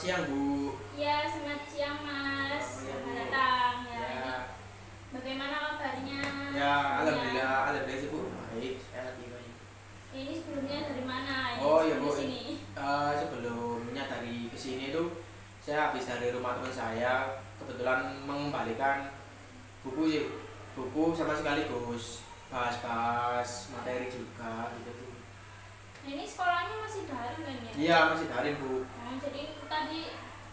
Siang Bu. Ya, selamat siang Mas. Oh, ya, Selamat Bu. datang ya. Ya, Ini bagaimana kabarnya ya, sebelumnya? alhamdulillah sih Bu. Baik, sehat baik. Ini sebelumnya dari mana? Ini Oh ya sebelum Bu, di sini. sebelumnya dari kesini itu saya habis dari rumah teman saya, kebetulan mengembalikan buku sih, buku sama sekaligus bahas-bahas materi juga gitu tuh. Ini sekolahnya masih daring kan ya? Iya masih daring Bu. Jadi tadi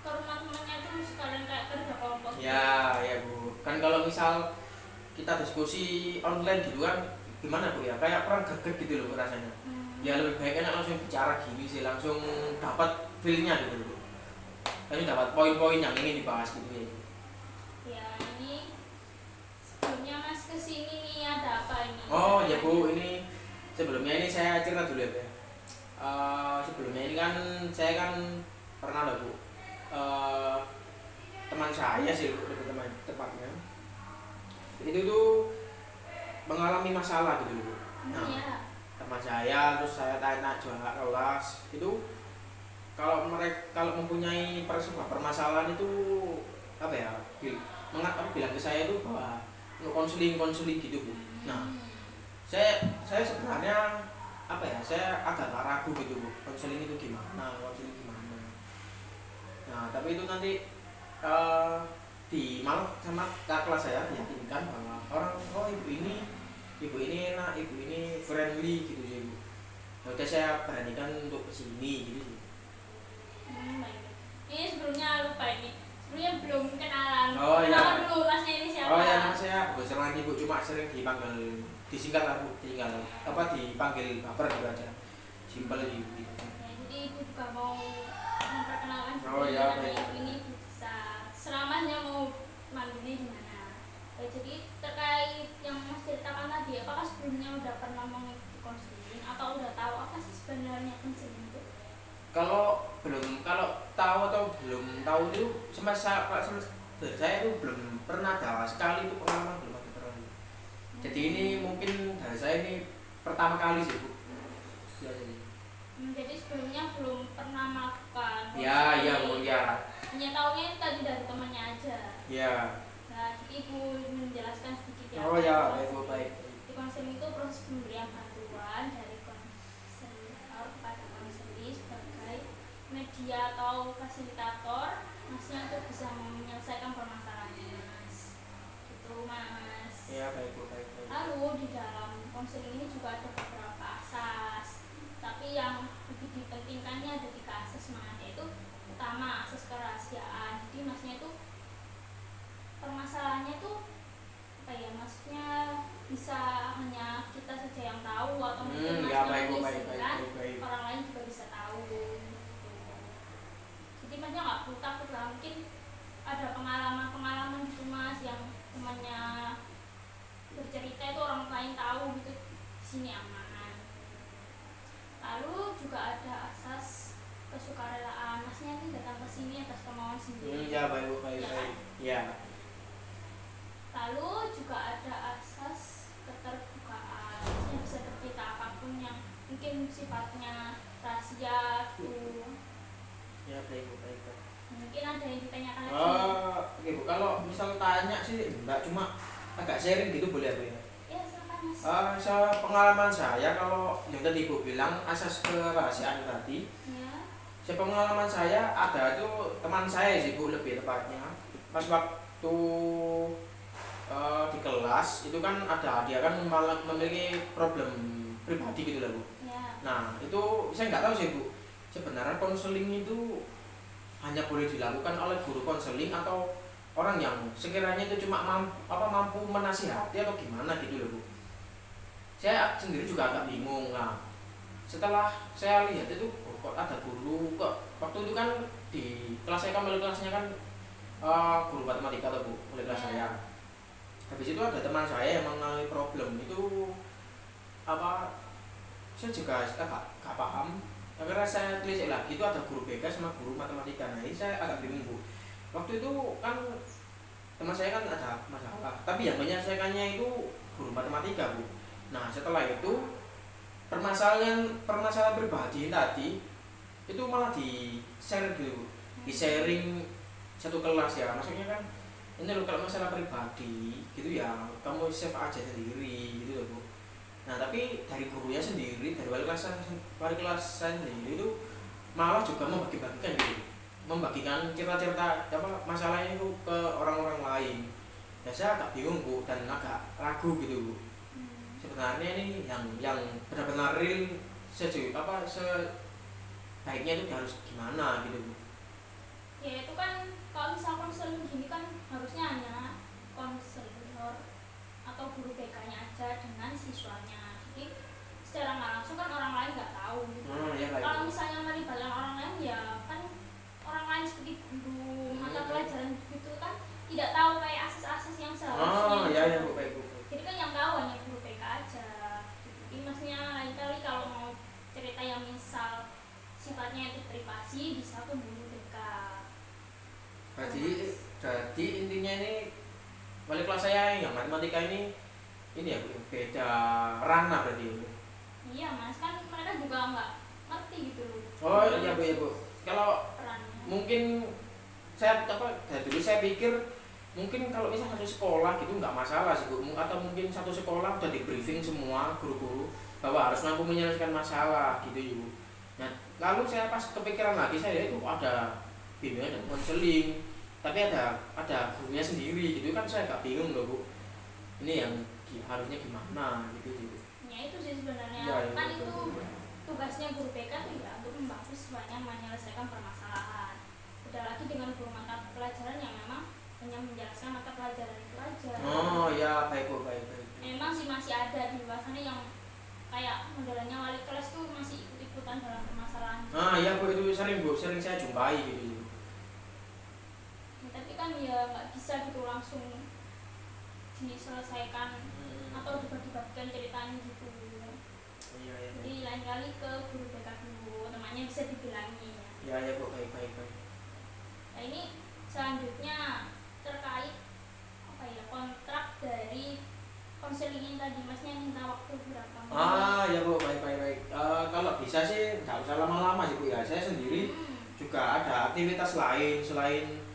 ke rumah temannya tuh sekalian kayak kerja kelompok. Ya Bu. Kan kalau misal kita diskusi online gitu kan gimana Bu ya? Kayak kurang greget gitu loh rasanya. Ya lebih baik enak langsung bicara gini sih, langsung dapat feel-nya gitu loh. Langsung dapat poin-poin yang ingin dibahas gitu ya. Ya, ini sebelumnya Mas kesini nih ada apa ini? Oh ya Bu, ini sebelumnya ini saya cerita dulu ya Bu ya. Sebelumnya ini kan saya kan pernah lah Bu, eh, teman saya sih lebih teman tepatnya itu tuh mengalami masalah gitu loh Bu. Nah, Iya. teman saya terus saya tanya juga kelas itu kalau mempunyai sebuah permasalahan itu apa ya bilang ke saya itu bahwa untuk konseling gitu Bu. Nah, saya sebenarnya apa ya, saya agak ragu gitu Bu, konseling itu gimana, konseling gimana. Nah tapi itu nanti eh, di malam sama kakak kelas saya diyakinkan bahwa ibu ini enak, ibu ini friendly gitu sih Bu. Ya udah saya beranikan untuk kesini gitu sih. Baik. Ini sebelumnya lupa ini. Sebelumnya belum kenalan. Oh ya. Kenalan dulu Masnya ini siapa? Oh ya, nama saya bukan lagi Bu, cuma sering dipanggil disingkat lah Bu, tinggal apa dipanggil baper gitu aja, simpel gitu. Ya, jadi ibu juga mau memperkenalkan Oh diri, ya, katanya baik. ibu ini bisa selamanya mau manggilnya gimana. Ya, jadi terkait yang Mas ceritakan tadi, apakah sebelumnya udah pernah mengikuti konseling atau udah tahu apa sih sebenarnya konseling itu? Kalau tahu atau belum tahu itu dari saya itu belum pernah ada sekali, itu pengalaman belum ada pernah. Jadi ini mungkin dari saya ini pertama kali sih Bu. Ya, jadi. Jadi sebelumnya belum pernah melakukan Ya, ya Bu, ya. hanya taunya itu tadi dari temannya aja. Ya. Nah, jadi ibu menjelaskan sedikit ya. Oh ya, baik Bu, baik. Di konseling itu proses pemberian bantuan dari konselor kepada konseli sebagai media atau fasilitator Masnya untuk bisa menyelesaikan permasalahannya Mas. Gitu Mas. Ya, baik Bu, baik, baik. Lalu di dalam konseling ini juga ada beberapa asas, tapi yang lebih dipentingkannya ada 3 asas Mas, yaitu pertama asas kerahasiaan. Jadi Masnya itu permasalahannya itu apa ya, maksudnya bisa hanya kita saja yang tahu atau mungkin Ya, Masnya baik Bu, baik, menyisipkan baik. orang lain juga bisa tahu gitu. Jadi Masnya nggak perlu takut lah, mungkin ada pengalaman-pengalaman gitu Mas yang temannya bercerita itu orang lain tahu gitu, di sini aman. Lalu juga ada asas kesukarelaan. Masnya ini datang ke sini atas kemauan sendiri. Ya, baik Bu, baik, Ya kan? baik. Ya. Lalu juga ada asas keterbukaan. Masnya bisa bercerita apapun yang mungkin sifatnya rahasia gitu. Ya, baik Bu, baik, baik. Mungkin ada yang ditanyakan lagi. Oke Bu, kalau misal tanya sih enggak, cuma agak sharing gitu boleh Bu ya? Ya silakan Mas. Pengalaman saya kalau yang tadi Ibu bilang asas kerahasiaan tadi, pengalaman saya ada itu teman saya sih Bu, lebih tepatnya pas waktu di kelas itu kan dia kan memiliki problem pribadi gitu lah Bu. Ya. Nah itu saya nggak tahu sih Bu, sebenarnya konseling itu hanya boleh dilakukan oleh guru konseling atau orang yang sekiranya itu cuma mampu menasihati atau gimana gitu loh Bu. Saya sendiri juga agak bingung. Nah setelah saya lihat itu kok ada guru, kok waktu itu kan di kelas saya kan mulai kelasnya kan guru matematika tuh Bu, mulai kelas saya. Habis itu ada teman saya yang mengalami problem itu apa, saya juga agak paham. Akhirnya saya telisik lagi, itu ada guru BK sama guru matematika. Nah ini saya agak bingung Bu. Waktu itu kan teman saya kan ada masalah, tapi yang menyelesaikannya itu guru matematika Bu. Nah setelah itu permasalahan pribadi tadi itu malah di share gitu. di sharing satu kelas ya, maksudnya kan ini loh kalau masalah pribadi gitu ya kamu save aja sendiri gitu loh Bu. Nah tapi dari gurunya sendiri, dari wali kelas saya sendiri itu malah juga membagi-bagikan gitu, membagikan cerita-cerita apa masalahnya itu ke orang-orang lain. Ya saya agak bingung Bu dan agak ragu gitu Bu. Sebenarnya ini yang benar-benar real sebaiknya itu harus gimana gitu Bu. Ya itu kan kalau misal konseling gini kan harusnya hanya konselor atau guru BK-nya aja dengan siswanya. Jadi secara nggak langsung kan orang lain nggak tahu gitu. Ya, kalau misalnya melibatkan orang lain ya kan orang lain seperti guru mata pelajaran gitu kan tidak tahu kayak akses-akses yang seharusnya. Ya Bu, baik Bu. Jadi kan yang tahu hanya guru BK aja. Jadi maksudnya lain kali kalau mau cerita yang misal sifatnya itu privasi bisa ke guru BK. Jadi intinya ini wali kelas saya yang matematika ini ya Bu, beda ranah berarti Bu. Iya Mas, kan mereka juga nggak ngerti gitu loh. Oh iya Bu ya Bu. Kalau Perannya. mungkin dari dulu saya pikir mungkin kalau misalnya satu sekolah gitu nggak masalah sih Bu, atau mungkin satu sekolah udah di briefing semua guru-guru bahwa harus mampu menyelesaikan masalah gitu ya Bu. Nah lalu saya pas kepikiran lagi saya itu ada bimbingan dan konseling, tapi ada gurunya sendiri gitu kan, saya agak bingung loh Bu. Ini yang harusnya gimana gitu sih Bu. Ya itu sih sebenarnya Ya, kan betul, itu betul. tugasnya guru BK tuh ya untuk membantu siswanya menyelesaikan permasalahan. Beda lagi dengan guru mata pelajaran yang memang hanya menjelaskan mata pelajaran itu aja. Oh ya baik Bu, baik. Memang sih masih ada di luar sana yang kayak modelannya wali kelas tuh masih ikut-ikutan dalam permasalahan. Ya Bu, itu sering saya jumpai gitu. Ya, tapi kan ya nggak bisa gitu langsung diselesaikan atau dibagi-bagikan ceritanya gitu. Iya. Jadi lain kali ke guru BK dulu, temannya bisa dibilangi ya. Ya Bu, baik. Nah ini selanjutnya terkait apa ya, kontrak dari konseling ini tadi, Masnya minta waktu berapa menit? Ya Bu, baik. Kalau bisa sih nggak usah lama-lama sih Bu ya. Saya sendiri juga ada aktivitas lain selain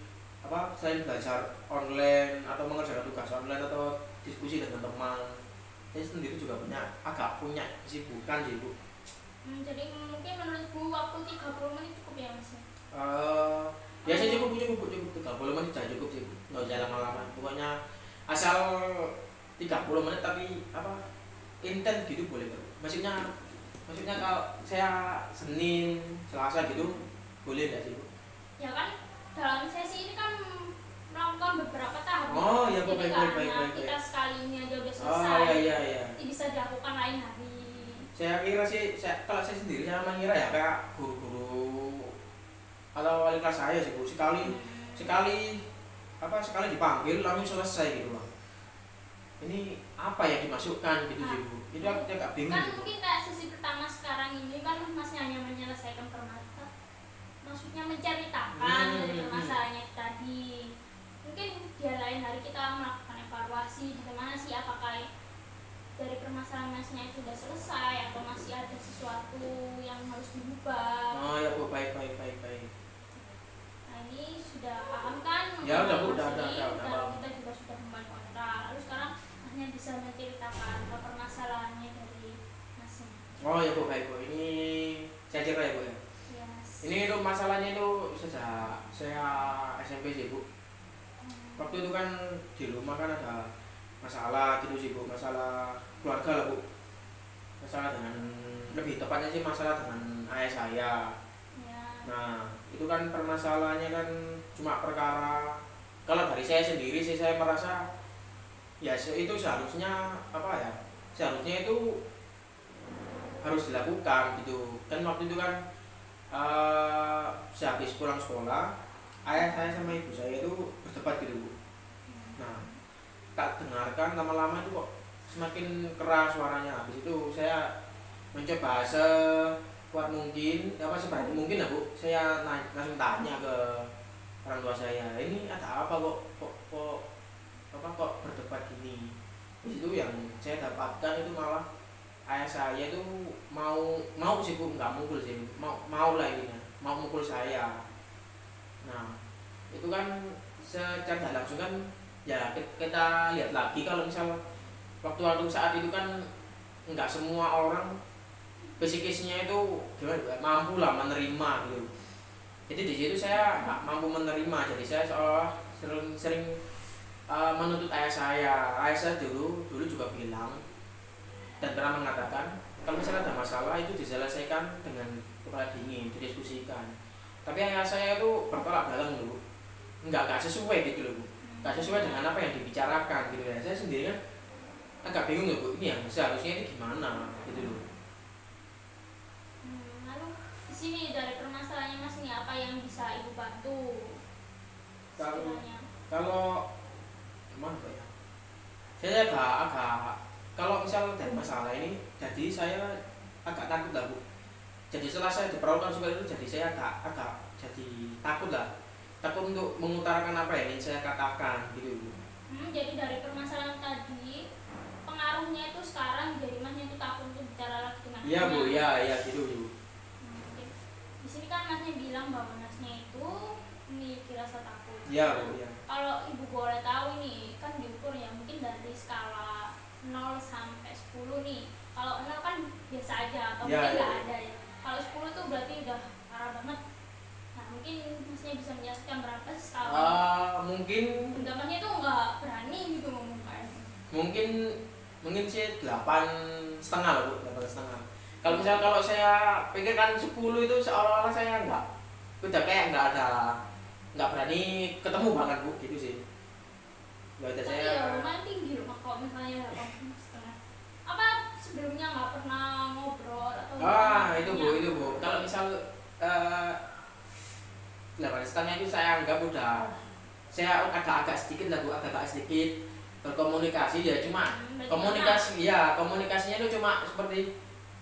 belajar online atau mengerjakan tugas online atau diskusi dengan teman. Saya sendiri juga agak punya kesibukan sih Bu. Jadi mungkin menurut Bu waktu 30 menit cukup ya Mas? Ya saya cukup 30 menit sudah cukup sih Bu. Nggak usah lama-lama. Pokoknya asal 30 menit tapi intens gitu boleh Bu. Maksudnya kalau saya Senin, Selasa gitu boleh nggak sih Bu? Ya kan dalam sesi ini kan melakukan beberapa tahap. Ya Bu, baik. Kita sekali ini aja udah selesai. Iya. Ini bisa dilakukan lain hari. Saya kira sih, kalau saya sendiri saya mengira ya kayak guru-guru atau wali kelas saya sih Bu, sekali dipanggil langsung selesai gitu Bang. Ini apa yang dimasukkan gitu sih Bu. Itu aku agak bingung. Kan gitu. mungkin kayak sesi pertama sekarang ini kan Masnya hanya menyelesaikan permasalahan, maksudnya menceritakan dari masalahnya tadi. Mungkin di lain hari kita melakukan evaluasi bagaimana sih, apakah dari permasalahan Masnya itu sudah selesai atau masih ada sesuatu yang harus diubah. Ya Bu, baik. Nah ini sudah paham kan? Ya udah Bu, udah. Kita juga sudah membuat kontrak. Lalu sekarang Masnya bisa menceritakan permasalahannya dari Masnya. Ya Bu, baik Bu. Ini saya cerita ya Bu ya. Yes. Ini itu masalahnya itu sejak saya SMP sih Bu. Waktu itu kan di rumah kan ada masalah gitu sih Bu, masalah keluarga lah Bu. Masalah dengan, lebih tepatnya sih masalah dengan ayah saya. Ya. Nah itu kan permasalahannya kan cuma perkara, kalau dari saya sendiri sih saya merasa ya itu seharusnya itu harus dilakukan gitu kan. Waktu itu kan sehabis pulang sekolah ayah saya sama ibu saya itu berdebat gitu Bu. Nah tak dengarkan lama-lama itu kok semakin keras suaranya. Habis itu saya mencoba sekuat mungkin, sebaik mungkin lah Bu, saya langsung tanya ke orang tua saya, ini ada apa kok berdebat gini. Di situ yang saya dapatkan itu malah ayah saya itu mau sih Bu, nggak mukul sih, mau lah ini, mau mukul saya. Nah itu kan secara tidak langsung kan ya kita lihat lagi kalau misal waktu-waktu saat itu kan nggak semua orang psikisnya itu gimana ya, mampu lah menerima gitu. Jadi di situ saya nggak mampu menerima, jadi saya seolah sering menuntut ayah saya dulu dulu juga bilang dan pernah mengatakan kalau misalnya ada masalah itu diselesaikan dengan kepala dingin, didiskusikan. Tapi ayah saya itu bertolak belakang dulu, nggak sesuai gitu loh bu, nggak sesuai dengan apa yang dibicarakan gitu ya. Saya sendiri kan agak bingung ya bu, ini yang seharusnya ini gimana gitu loh. Lalu di sini dari permasalahannya Mas nih apa yang bisa Ibu bantu? Kalau Sekiranya. kalau gimana Pak ya? Saya agak kalau misal dari masalah ini, jadi saya agak takut lah bu. Jadi setelah saya diperlakukan seperti itu, jadi saya agak jadi takut lah, takut untuk mengutarakan apa yang ingin saya katakan gitu bu. Jadi dari permasalahan tadi pengaruhnya itu sekarang jadi Masnya itu takut untuk bicara lagi dengan Iya bu, ibunya. ya gitu bu. Oke. Di sini kan Masnya bilang bahwa Masnya itu memiliki rasa takut. Iya bu, ya. Kalau Ibu boleh tahu ini kan diukur ya mungkin dari skala 0 sampai 10 nih. Kalau 0 kan biasa aja atau Ya, mungkin ya. nggak ada ya. Kalau 10 tuh berarti udah parah banget. Nah mungkin Masnya bisa menjelaskan berapa sih skala? Mungkin Enggak, Masnya tuh nggak berani gitu ngomong kayak gitu. mungkin sih 8,5 lah bu, 8,5. Kalau saya pikirkan 10 itu seolah-olah saya udah kayak nggak berani ketemu banget bu gitu sih. Ya udah Tapi saya. ya lumayan tinggi loh kalau misalnya 8,5. Apa sebelumnya nggak pernah ngobrol atau Itu bu. Kalau misal 8,5 itu saya anggap udah, saya agak sedikit lah bu, agak sedikit berkomunikasi ya, cuma komunikasinya itu cuma seperti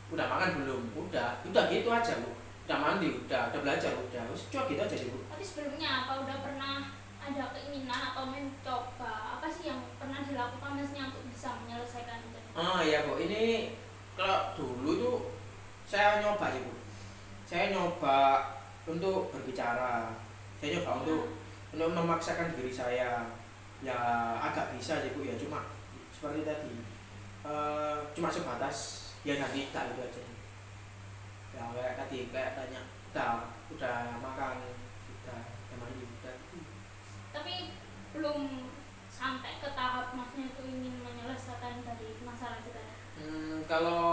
udah makan belum, udah gitu aja bu, udah mandi, udah belajar, udah cuma gitu aja sih bu. tapi sebelumnya apa udah pernah ada keinginan atau mencoba apa sih yang pernah dilakukan Masnya untuk bisa menyelesaikan itu? Ya bu, ini kalau dulu tuh saya nyoba sih bu, saya nyoba untuk berbicara, saya nyoba untuk memaksakan diri saya, ya agak bisa sih bu ya, cuma seperti tadi cuma sebatas ya nanti tak itu aja ya, kayak tadi kayak tanya udah makan, sudah mandi, udah Tapi belum sampai ke tahap Masnya itu ingin menyelesaikan dari masalah kita ya? Kalau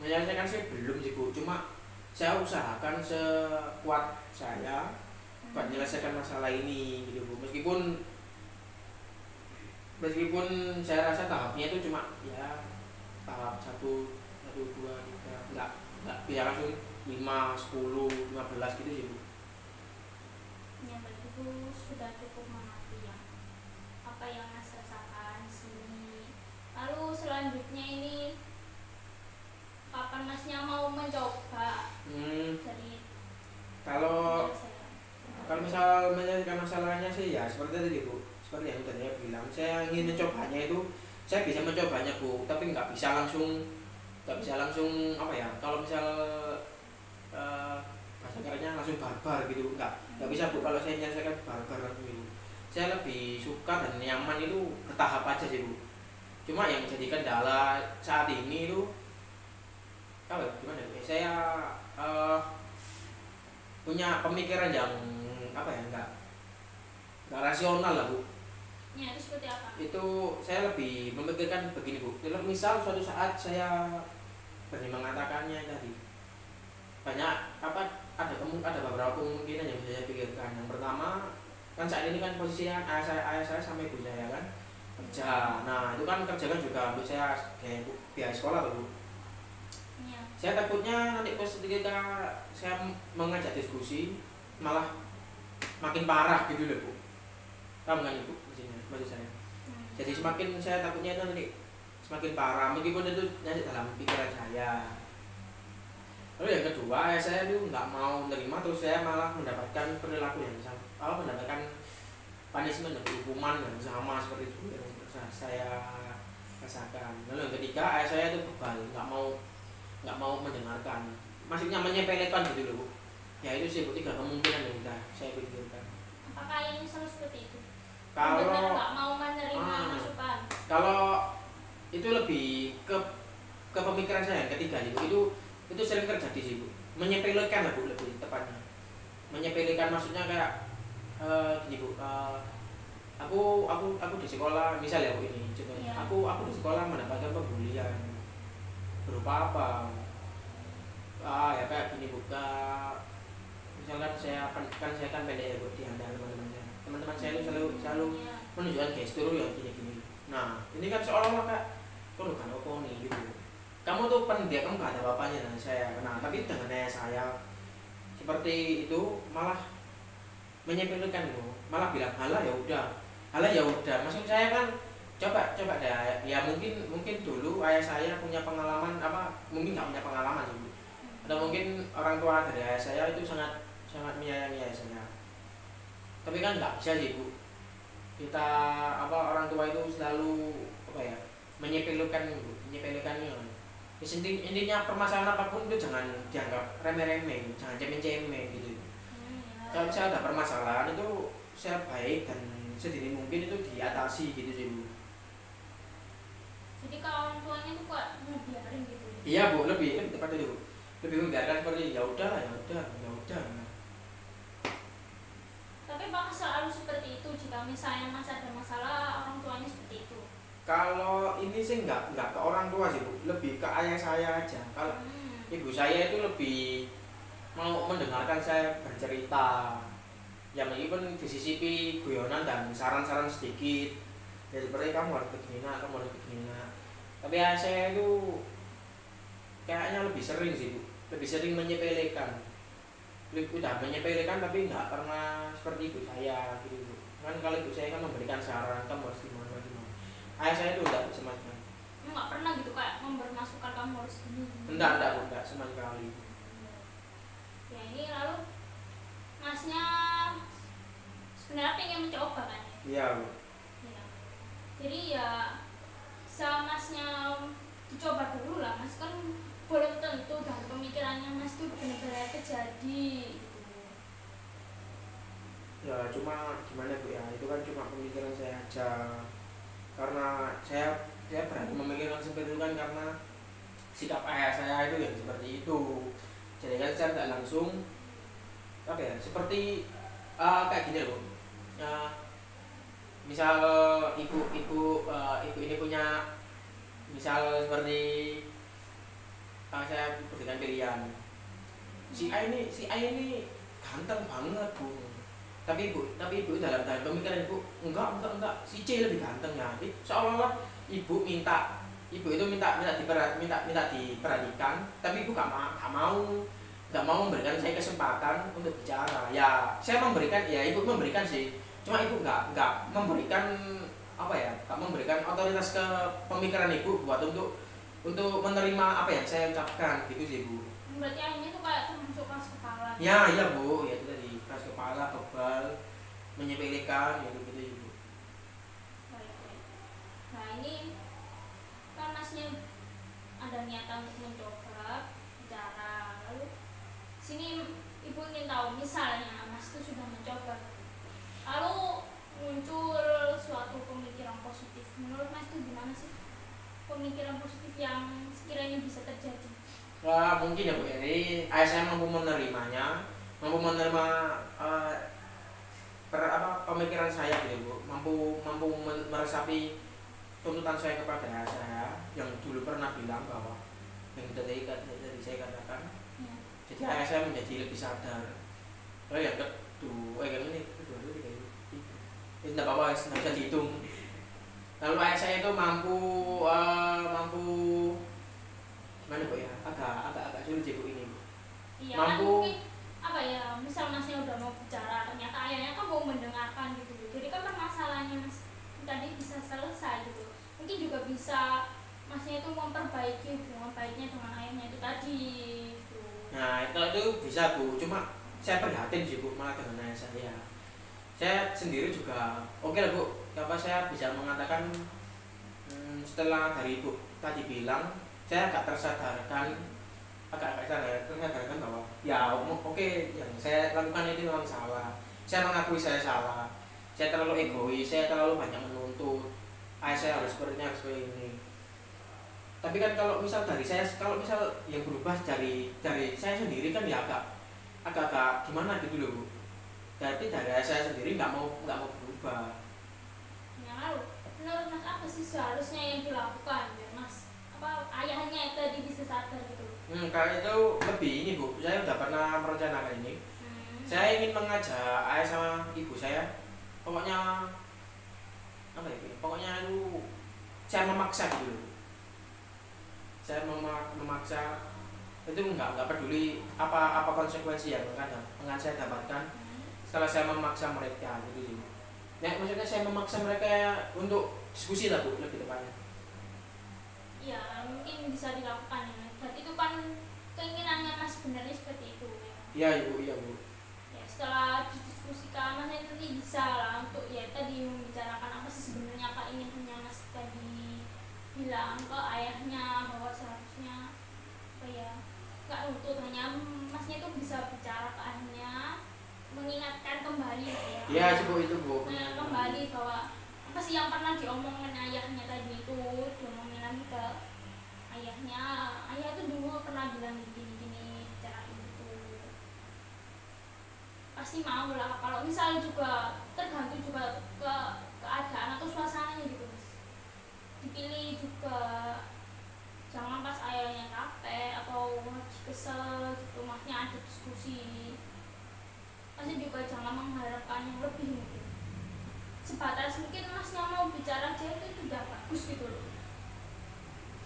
menyelesaikan sih belum sih bu, cuma saya usahakan sekuat saya buat menyelesaikan masalah ini gitu bu, meskipun saya rasa tahapnya itu cuma ya tahap 1, 2, 3, nggak bisa langsung 5, 10, 15 gitu sih bu. Ya berarti itu sudah cukup mengerti ya apa yang Mas rasakan di sini. Lalu selanjutnya ini kapan Masnya mau mencoba dari Kalau menyelesaikan? misal menyelesaikan masalahnya sih ya seperti tadi bu, seperti yang tadi saya bilang, saya ingin mencobanya itu, saya bisa mencobanya bu, tapi nggak bisa langsung apa ya, kalau misal bahasa kerennya langsung barbar gitu, nggak bisa bu. Kalau saya menyelesaikan barbar langsung gitu, saya lebih suka dan nyaman itu bertahap aja sih bu. Cuma yang jadi kendala saat ini itu apa ya, gimana ya, saya punya pemikiran yang apa ya, nggak rasional lah bu. Ya itu seperti apa? Itu saya lebih memikirkan begini bu, kalau misal suatu saat saya berani mengatakannya tadi, banyak ada beberapa kemungkinan yang bisa saya pikirkan. Yang pertama kan saat ini kan posisinya ayah saya sama ibu saya kan kerja, nah itu kan kerja kan juga untuk saya kayak biaya sekolah tuh bu. Ya. Saya takutnya nanti pas ketika saya mengajak diskusi malah makin parah gitu loh bu, paham kan ibu maksud saya. Jadi semakin saya takutnya itu nanti semakin parah, meskipun itu nanti dalam pikiran saya. Lalu yang kedua, saya itu nggak mau menerima, terus saya malah mendapatkan perilaku yang sama, mendapatkan punishment atau hukuman yang sama seperti itu yang saya rasakan. Lalu yang ketiga, saya itu bebal, nggak mau mendengarkan, maksudnya menyepelekan gitu loh bu. Ya itu sih Bu, tiga kemungkinan yang saya pikirkan. Apakah ini selalu seperti itu? Kalau Benar nggak mau menerima ah, masukan? kalau itu lebih ke pemikiran saya yang ketiga itu sering terjadi sih Bu, menyepelekan lah Bu, lebih tepatnya menyepelekan, maksudnya kayak gini Bu, aku di sekolah misal ya Bu, ini contohnya, Iya. aku di sekolah mendapatkan pembulian berupa apa, ya kayak gini Bu, misalkan saya kan pendek ya Bu, di antara teman-teman saya itu selalu Iya. menunjukkan gestur yang gini-gini. Nah ini kan seolah-olah kayak kok kan apa nih gitu, kamu tuh pendiam, kamu gak ada apa-apanya dengan saya. Nah tapi dengan saya seperti itu malah menyepelekan gitu, malah bilang halah ya udah, maksud saya kan coba deh ya, mungkin dulu ayah saya punya pengalaman apa, mungkin nggak punya pengalaman gitu, atau mungkin orang tua dari ayah saya itu sangat sangat menyayangi ayah saya. Tapi kan nggak bisa sih Bu, kita apa, orang tua itu selalu apa ya, menyepelekan Bu, menyepelekannya. Intinya permasalahan apapun itu jangan dianggap remeh-remeh, jangan cemeh-cemeh gitu. Ya. Kalau misalnya ada permasalahan itu saya baik dan sedini mungkin itu diatasi gitu sih Bu. Jadi kalau orang tuanya itu kok ngebiarin gitu ya? Iya Bu, lebih tepat itu Bu. Lebih membiarkan seperti ya udah lah, ya udah, ya udah. Tapi apakah selalu seperti itu jika misalnya Mas ada masalah orang tuanya seperti itu? Kalau ini sih nggak ke orang tua sih Bu, lebih ke ayah saya aja. Kalau ibu saya itu lebih mau mendengarkan saya bercerita, ya meskipun disisipi guyonan dan saran-saran sedikit, ya seperti kamu harus begini nak, kamu harus begini nak. Tapi ayah saya itu kayaknya lebih sering sih Bu, lebih sering menyepelekan, udah menyepelekan tapi nggak pernah seperti ibu saya gitu Bu. Kan kalau ibu saya kan memberikan saran, kamu harus gimana gimana. Ayah saya itu enggak semacam. Nggak pernah gitu kayak memberi masukan kamu harus gini. Enggak sama sekali. Ya ini lalu Masnya sebenarnya pengen mencoba kan? Iya Bu. Ya. Jadi ya sama Masnya dicoba dulu lah, Mas kan belum tentu dari pemikirannya Mas itu benar-benar terjadi gitu. Ya cuma gimana Bu ya, itu kan cuma pemikiran saya aja. Karena saya berani memikirkan seperti itu kan karena sikap ayah saya itu yang seperti itu. Jadi kan saya tidak langsung apa ya, seperti kayak gini loh. Misal ibu ini punya, misal seperti saya berikan pilihan, si A ini ganteng banget Bu, tapi ibu dalam pemikiran ibu enggak, si C lebih ganteng ya. Jadi seolah-olah ibu itu minta diperhatikan, tapi ibu nggak mau memberikan saya kesempatan untuk bicara. Ya saya memberikan, ya ibu memberikan sih, cuma ibu nggak memberikan apa ya, nggak memberikan otoritas ke pemikiran ibu buat untuk menerima apa yang saya ucapkan gitu sih Bu. Berarti akhirnya tuh kayak termasuk keras kepala. Ya iya Bu, ya itu tadi, keras kepala, bebal, menyepelekan gitu gitu Ibu. Baik, baik. Nah ini kan Masnya ada niatan untuk mencoba bicara, lalu sini ibu ingin tahu misalnya Mas itu sudah mencoba, lalu muncul suatu pemikiran positif, menurut Mas itu gimana sih pemikiran positif yang sekiranya bisa terjadi? Wah, mungkin ya Bu, jadi ayah saya mampu menerimanya, mampu menerima pemikiran saya gitu Bu, mampu meresapi tuntutan saya kepada ayah saya yang dulu pernah bilang bahwa yang tadi saya katakan. Ya. Jadi ayah saya menjadi lebih sadar. Oh yang kedua, ini kedua tiga itu. Itu tidak apa-apa, nggak bisa dihitung. Lalu ayah saya itu mampu gimana Bu ya, agak sulit sih Bu ini Bu. Iya kan Mampu mungkin apa ya, misal Masnya udah mau bicara ternyata ayahnya kan mau mendengarkan gitu, jadi kan permasalahannya Mas tadi bisa selesai gitu. Mungkin juga bisa Masnya itu memperbaiki hubungan baiknya dengan ayahnya itu tadi gitu. Nah kalau itu bisa Bu, cuma saya prihatin sih Bu malah dengan ayah saya. Saya sendiri juga oke lah Bu, apa saya bisa mengatakan setelah dari Ibu tadi bilang, saya agak tersadarkan, agak tersadarkan bahwa ya oke, yang saya lakukan ini memang salah, saya mengakui saya salah, saya terlalu egois, saya terlalu banyak menuntut, saya harus seperti ini, harus seperti ini. Tapi kan kalau misal dari saya, kalau misal yang berubah dari saya sendiri kan ya agak gimana gitu loh Bu. Jadi dari saya sendiri nggak mau berubah. Ya lalu menurut Mas apa sih seharusnya yang dilakukan biar Mas apa ayahnya tadi bisa sadar gitu? Kalau itu lebih ini Bu, saya udah pernah merencanakan ini. Saya ingin mengajak ayah sama ibu saya, pokoknya apa ya? Pokoknya itu saya memaksa gitu loh. Saya memaksa itu nggak peduli apa konsekuensi yang akan saya dapatkan setelah saya memaksa mereka gitu sih. Ya maksudnya saya memaksa mereka untuk diskusi lah Bu, lebih tepatnya. Ya mungkin bisa dilakukan ya. Berarti itu kan keinginannya Mas sebenarnya seperti itu ya. Iya Ibu, iya Bu. Ya setelah didiskusikan Mas nanti bisa lah untuk ya tadi membicarakan apa sih sebenarnya keinginannya Mas tadi bilang ke ayahnya bahwa seharusnya apa ya nggak nuntut, hanya Masnya itu bisa bicara ke ayahnya mengingatkan kembali ya. Iya Bu, itu Bu. Kembali bahwa apa sih yang pernah diomongin ayahnya tadi itu diomongin lagi ke ayahnya, ayah itu dulu pernah bilang gini cara itu pasti mau lah. Kalau misal juga tergantung juga ke keadaan atau suasananya gitu Mas, dipilih juga jangan pas ayahnya capek atau lagi kesel gitu Masnya ada diskusi, pasti juga jangan mengharapkan yang lebih mungkin sebatas mungkin Masnya mau bicara aja itu sudah bagus gitu loh.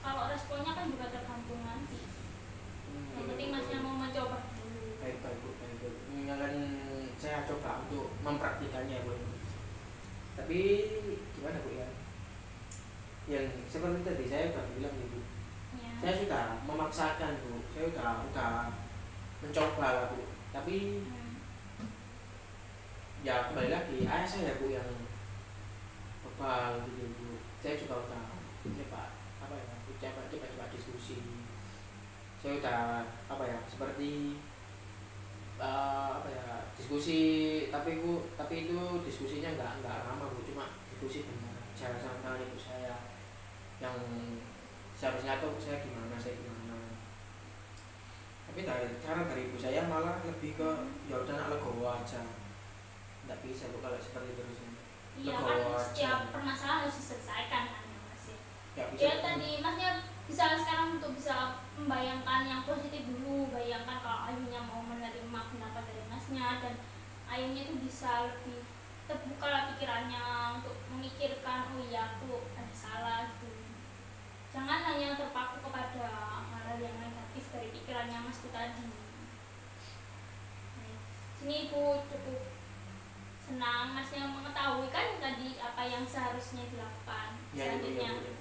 Kalau responnya kan juga tergantung nanti. Yang penting Masnya mau mencoba dulu. Baik Bu. Ini akan saya coba untuk mempraktikannya Bu. Tapi gimana Bu ya? Yang seperti tadi saya udah bilang Bu. Ya. Saya sudah memaksakan Bu. Saya udah mencoba lah Bu. Tapi ya kembali lagi ayah saya Bu yang bebal gitu Bu. Saya juga udah coba diskusi. Saya udah seperti diskusi, tapi itu diskusinya nggak lama Bu, cuma diskusi benar cara sama ibu saya yang seharusnya tuh saya gimana. Tapi dari ibu saya malah lebih ke ya udah nak legowo aja, nggak bisa Bu kalau seperti itu terus. Iya kan setiap permasalahan harus diselesaikan kan ya Mas ya. Ya Tadi Masnya bisa sekarang untuk bisa membayangkan yang positif dulu, bayangkan kalau ayahnya mau menerima pendapat dari Masnya dan ayahnya itu bisa lebih terbuka lah pikirannya untuk memikirkan oh iya aku ada salah gitu. Jangan hanya terpaku kepada hal-hal yang negatif dari pikirannya Mas itu tadi. Sini Ibu cukup senang Masnya mengetahui kan tadi apa yang seharusnya dilakukan selanjutnya.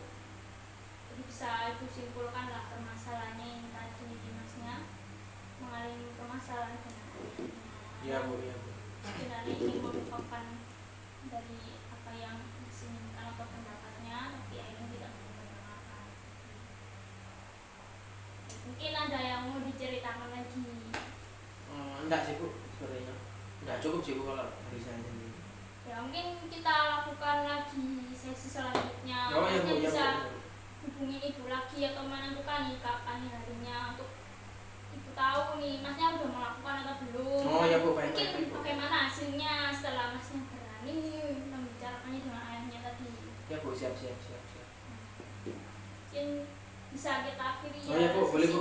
Jadi bisa Ibu simpulkan lah permasalahannya yang tadi di Masnya mengalami permasalahan dengan Iya Bu. sebenarnya ingin melupakan dari apa yang diinginkan atau pendapatnya, tapi akhirnya tidak mendengarkan. Mungkin ada yang mau diceritakan lagi? Enggak sih Bu, sepertinya enggak cukup sih Bu kalau dari saya sendiri. Ya mungkin kita lakukan lagi sesi selanjutnya. Oh, ya, Bu, Bisa Bu. hubungi Ibu lagi atau menentukan nih kapan harinya untuk Ibu tahu nih Masnya udah melakukan atau belum. Oh ya Bu, baik. Mungkin bagaimana hasilnya setelah Masnya berani membicarakannya dengan ayahnya tadi. Ya Bu, siap. Mungkin bisa kita akhiri Oh ya Bu, boleh.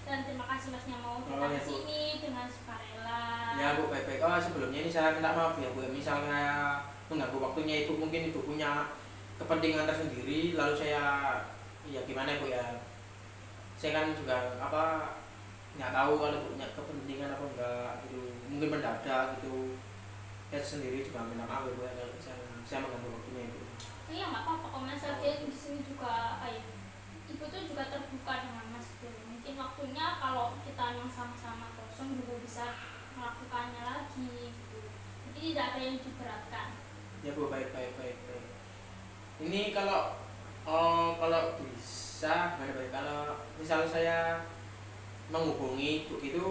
Dan terima kasih Masnya mau datang ke sini dengan sukarela. Ya Bu, baik. Oh sebelumnya ini saya minta maaf ya Bu, misalnya mengganggu waktunya Ibu, mungkin Ibu punya kepentingan tersendiri, lalu saya ya gimana Bu ya, saya kan juga nggak tahu kalau punya kepentingan apa enggak gitu, mungkin mendadak gitu. Saya sendiri juga minta maaf ya Bu ya, kalau saya mengganggu waktunya Ibu. Iya nggak apa-apa kok Mas, di sini juga Ibu tuh juga terbuka dengan Mas. Mungkin waktunya kalau kita yang sama-sama kosong juga bisa melakukannya lagi gitu. Jadi tidak ada yang diberatkan. Ya Bu, baik. Ini kalau bisa, kalau misal saya menghubungi Bu itu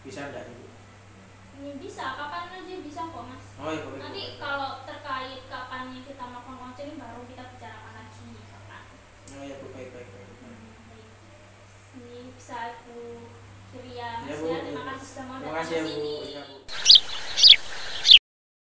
bisa enggak Bu? Ini bisa, kapan aja bisa kok mas. Oh iya boleh. Nanti kalau terkait kapannya kita melakukan konseling baru kita bicarakan lagi kapan. Oh iya Bu, baik. Baik. Ini bisa Bu Surya Ya, mas Bu. ya, terima kasih sudah mau Terima datang kasih ke ya Bu. sini. Ya, Bu.